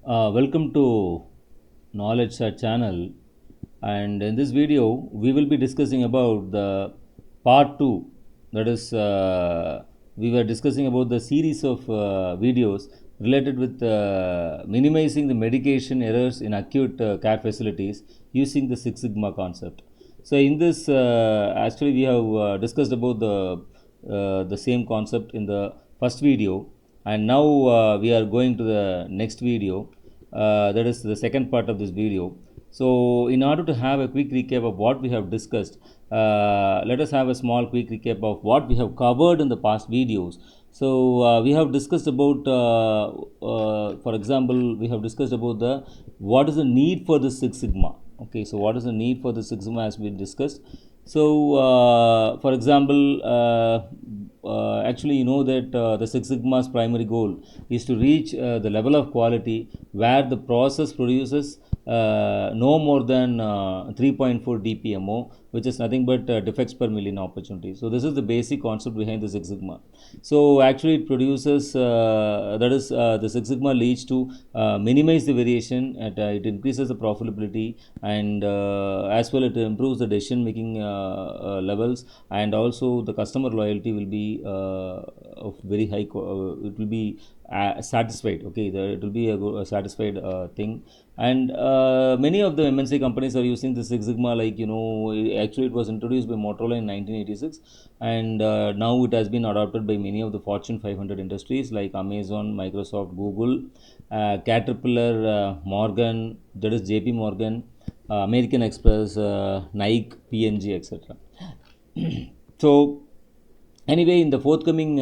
Welcome to Knowledge Search channel, and in this video we will be discussing about the part 2. That is, we were discussing about the series of videos related with minimizing the medication errors in acute care facilities using the Six Sigma concept. So in this, actually we have discussed about the same concept in the first video, and now we are going to the next video, that is the second part of this video. So in order to have a quick recap of what we have discussed, let us have a small quick recap of what we have covered in the past videos. So we have discussed about, for example, we have discussed about the what is the need for the Six Sigma. Okay, so what is the need for the Six Sigma as we discussed. So for example, actually you know that the Six Sigma's primary goal is to reach the level of quality where the process produces no more than 3.4 dpmo, which is nothing but defects per million opportunity. So this is the basic concept behind the Six Sigma. So actually it produces, that is, the Six Sigma leads to minimize the variation, and it increases the profitability, and as well it improves the decision making levels, and also the customer loyalty will be of very high, it will be satisfied. Okay, it will be a satisfied thing. And many of the MNC companies are using the Six Sigma, like, you know, actually it was introduced by Motorola in 1986, and now it has been adopted by many of the Fortune 500 industries like Amazon, Microsoft, Google, Caterpillar, Morgan, that is JP Morgan, American Express, Nike, PNG, etc. So anyway, in the forthcoming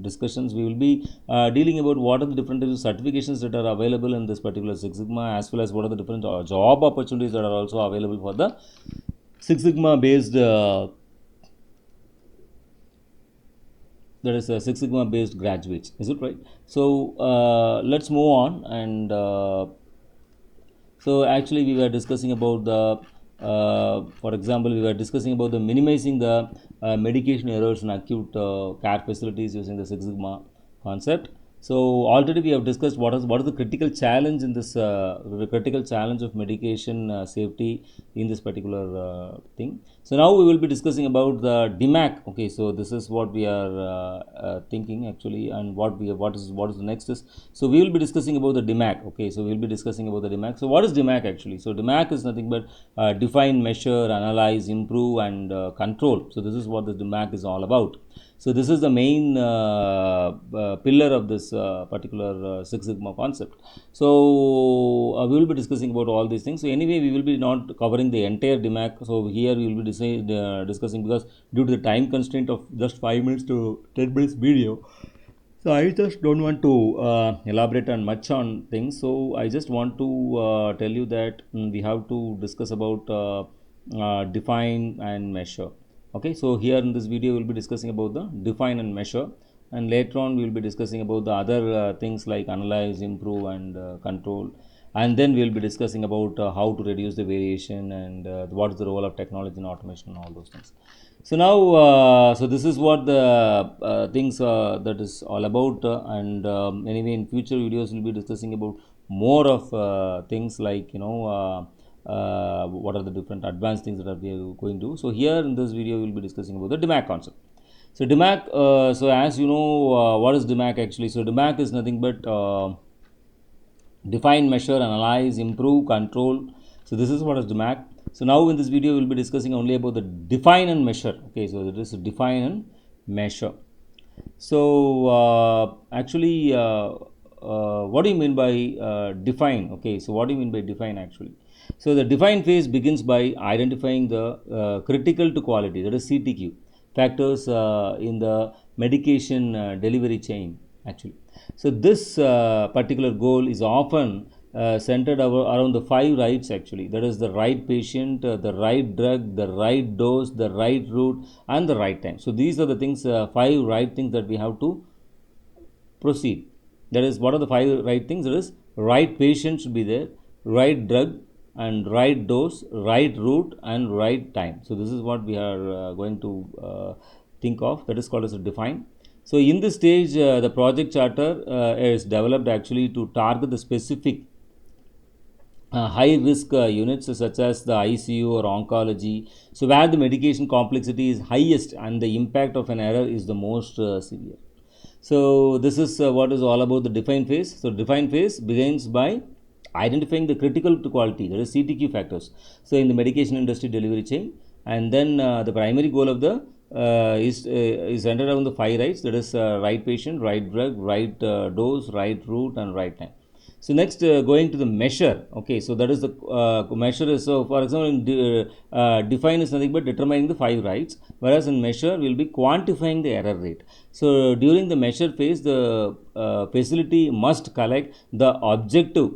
discussions, we will be dealing about what are the different types of certifications that are available in this particular Six Sigma, as well as what are the different job opportunities that are also available for the Six Sigma based, that is a Six Sigma based graduates. Is it right? So let's move on. And so actually we were discussing about the, for example, we were discussing about the minimizing the medication errors in acute care facilities using the Six Sigma concept. So already we have discussed what is the critical challenge in this, the critical challenge of medication safety in this particular thing. So now we will be discussing about the DMAIC. Okay, so this is what we are thinking actually, and what is the next is. So we will be discussing about the DMAIC. Okay, so we will be discussing about the DMAIC. So what is DMAIC actually? So DMAIC is nothing but define, measure, analyze, improve, and control. So this is what the DMAIC is all about. So this is the main pillar of this particular Six Sigma concept. So we will be discussing about all these things. So anyway, we will be not covering the entire DMAIC. So here we will be discussing, because due to the time constraint of just 5 minutes to 10 minutes video, so I just don't want to elaborate on much on things. So I just want to tell you that we have to discuss about define and measure. Okay, so here in this video we will be discussing about the define and measure, and later on we will be discussing about the other things like analyze, improve, and control, and then we will be discussing about how to reduce the variation, and what is the role of technology in automation and all those things. So now, so this is what the things that is all about, and anyway in future videos we will be discussing about more of things like, you know, what are the different advanced things that we are going to do. So here in this video we will be discussing about the DMAIC concept. So DMAIC, so as you know, what is DMAIC actually? So DMAIC is nothing but define, measure, analyze, improve, control. So this is what is DMAIC. So now in this video we will be discussing only about the define and measure. Okay, so it is define and measure. So actually, what do you mean by define? Okay, so what do you mean by define actually? So the define phase begins by identifying the critical to quality, that is CTQ, factors in the medication delivery chain actually. So this particular goal is often centered around the 5 rights actually, that is the right patient, the right drug, the right dose, the right route, and the right time. So these are the things, 5 right things that we have to proceed. That is, what are the 5 right things? That is, right patient should be there, right drug, and right dose, right route, and right time. So this is what we are going to think of, that is called as a define. So in this stage, the project charter is developed actually to target the specific high risk units such as the ICU or oncology, so where the medication complexity is highest and the impact of an error is the most severe. So this is what is all about the define phase. So define phase begins by identifying the critical to quality, that is CTQ factors, so in the medication industry delivery chain. And then the primary goal of the is centered around the five rights, that is right patient, right drug, right dose, right route, and right time. So next, going to the measure. Okay, so that is the measure is, so for example in define is nothing but determining the five rights, whereas in measure we will be quantifying the error rate. So during the measure phase, the facility must collect the objective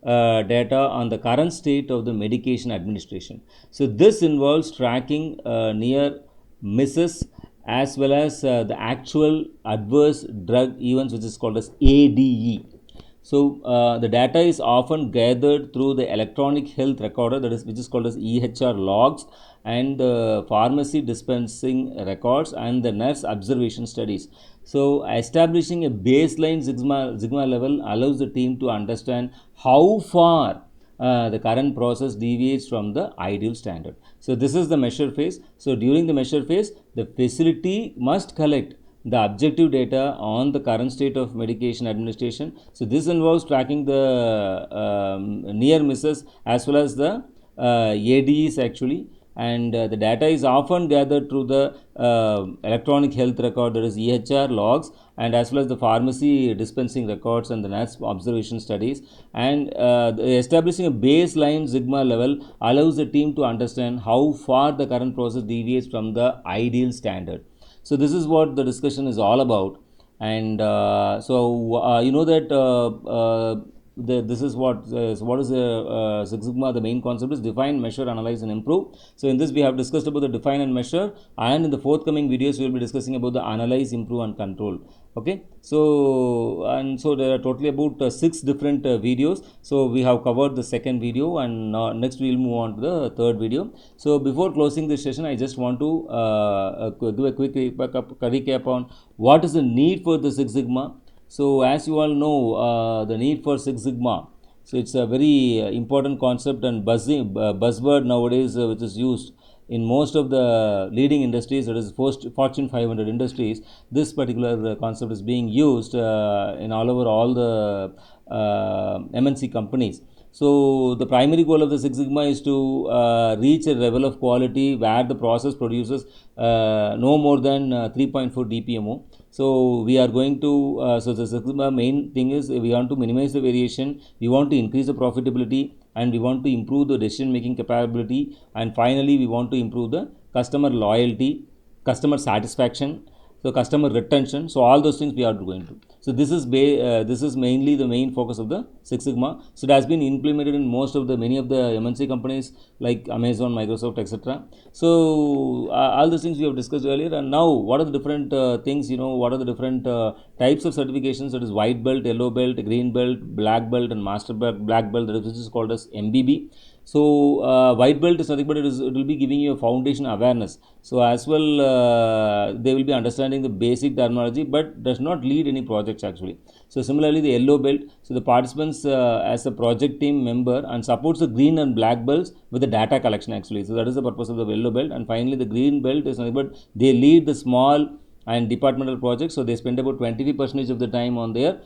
data on the current state of the medication administration. So this involves tracking near misses as well as the actual adverse drug events, which is called as ADE. So the data is often gathered through the electronic health recorder, that is which is called as EHR logs, and the pharmacy dispensing records and the nurse observation studies. So establishing a baseline sigma level allows the team to understand how far the current process deviates from the ideal standard. So this is the measure phase. So during the measure phase, the facility must collect the objective data on the current state of medication administration. So this involves tracking the near misses as well as the ADEs actually, and the data is often gathered through the electronic health record, that is EHR logs, and as well as the pharmacy dispensing records and the nurse observation studies. And establishing a baseline sigma level allows the team to understand how far the current process deviates from the ideal standard. So this is what the discussion is all about. And you know that this is what is the Six Sigma. The main concept is define, measure, analyze, and improve. So in this we have discussed about the define and measure, and in the forthcoming videos we will be discussing about the analyze, improve, and control. Okay, so there are totally about 6 different videos. So we have covered the second video, and next we will move on to the third video. So before closing this session, I just want to give a quick recap on what is the need for the Six Sigma. So as you all know, the need for Six Sigma, so it's a very important concept and buzzword nowadays, which is used in most of the leading industries, that is Fortune 500 industries. This particular concept is being used in all over all the MNC companies. So the primary goal of the Six Sigma is to reach a level of quality where the process produces no more than 3.4 DPMO. So we are going to, so the Six Sigma main thing is we want to minimize the variation, we want to increase the profitability, and we want to improve the decision making capability, and finally we want to improve the customer loyalty, customer satisfaction, so customer retention. So all those things we are going to. So this is mainly the main focus of the Six Sigma. So it has been implemented in many of the MNC companies like Amazon, Microsoft, etc. So all those things we have discussed earlier. And now what are the different things, what are the different types of certifications, that is white belt, yellow belt, green belt, black belt, and master belt, black belt, which is called as MBB. So white belt is nothing but it will be giving you a foundation awareness. So as well they will be understanding the basic terminology, but does not lead any projects actually. So similarly the yellow belt, so the participants as a project team member and supports the green and black belts with the data collection actually. So that is the purpose of the yellow belt. And finally the green belt is nothing but they lead the small and departmental projects. So they spend about 23% of the time on their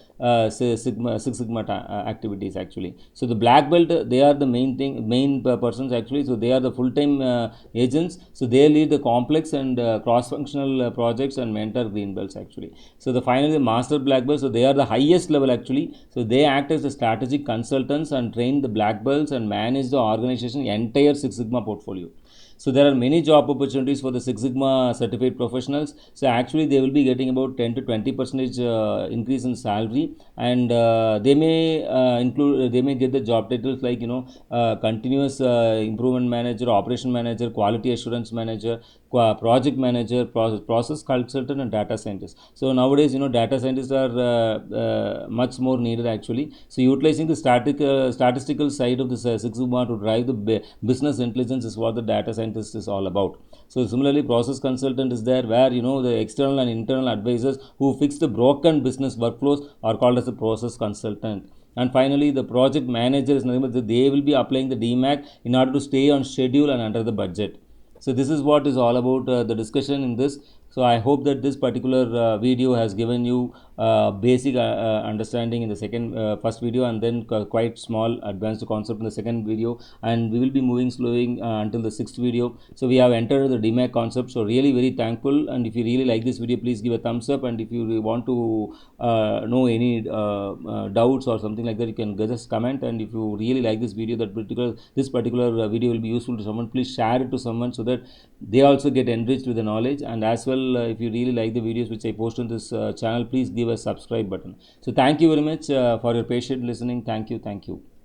Six Sigma activities actually. So the black belt, they are the main persons actually. So they are the full-time agents. So they lead the complex and cross-functional projects and mentor green belts actually. So the finally master black belts, so they are the highest level actually. So they act as the strategic consultants and train the black belts and manage the organization entire Six Sigma portfolio. So there are many job opportunities for the Six Sigma certified professionals. So actually they will be getting about 10 to 20% increase in salary, and they may get the job titles like continuous improvement manager, operation manager, quality assurance manager, project manager, process consultant, and data scientist. So nowadays data scientists are much more needed actually. So utilizing the statistical side of the Six Sigma to drive the business intelligence is what the data science scientist is all about. So similarly, process consultant is there, where the external and internal advisors who fix the broken business workflows are called as a process consultant. And finally, the project manager is nothing but they will be applying the DMAIC in order to stay on schedule and under the budget. So this is what is all about the discussion in this. So I hope that this particular video has given you basic understanding in the first video, and then quite small advanced concept in the second video, and we will be moving slowing until the sixth video. So we have entered the DMAIC concept. So really very thankful, and if you really like this video, please give a thumbs up, and if you want to know any doubts or something like that, you can just comment. And if you really like this video, this particular video will be useful to someone, please share it to someone so that they also get enriched with the knowledge. And as well, if you really like the videos which I post on this channel, please give a subscribe button. So thank you very much for your patient listening. Thank you.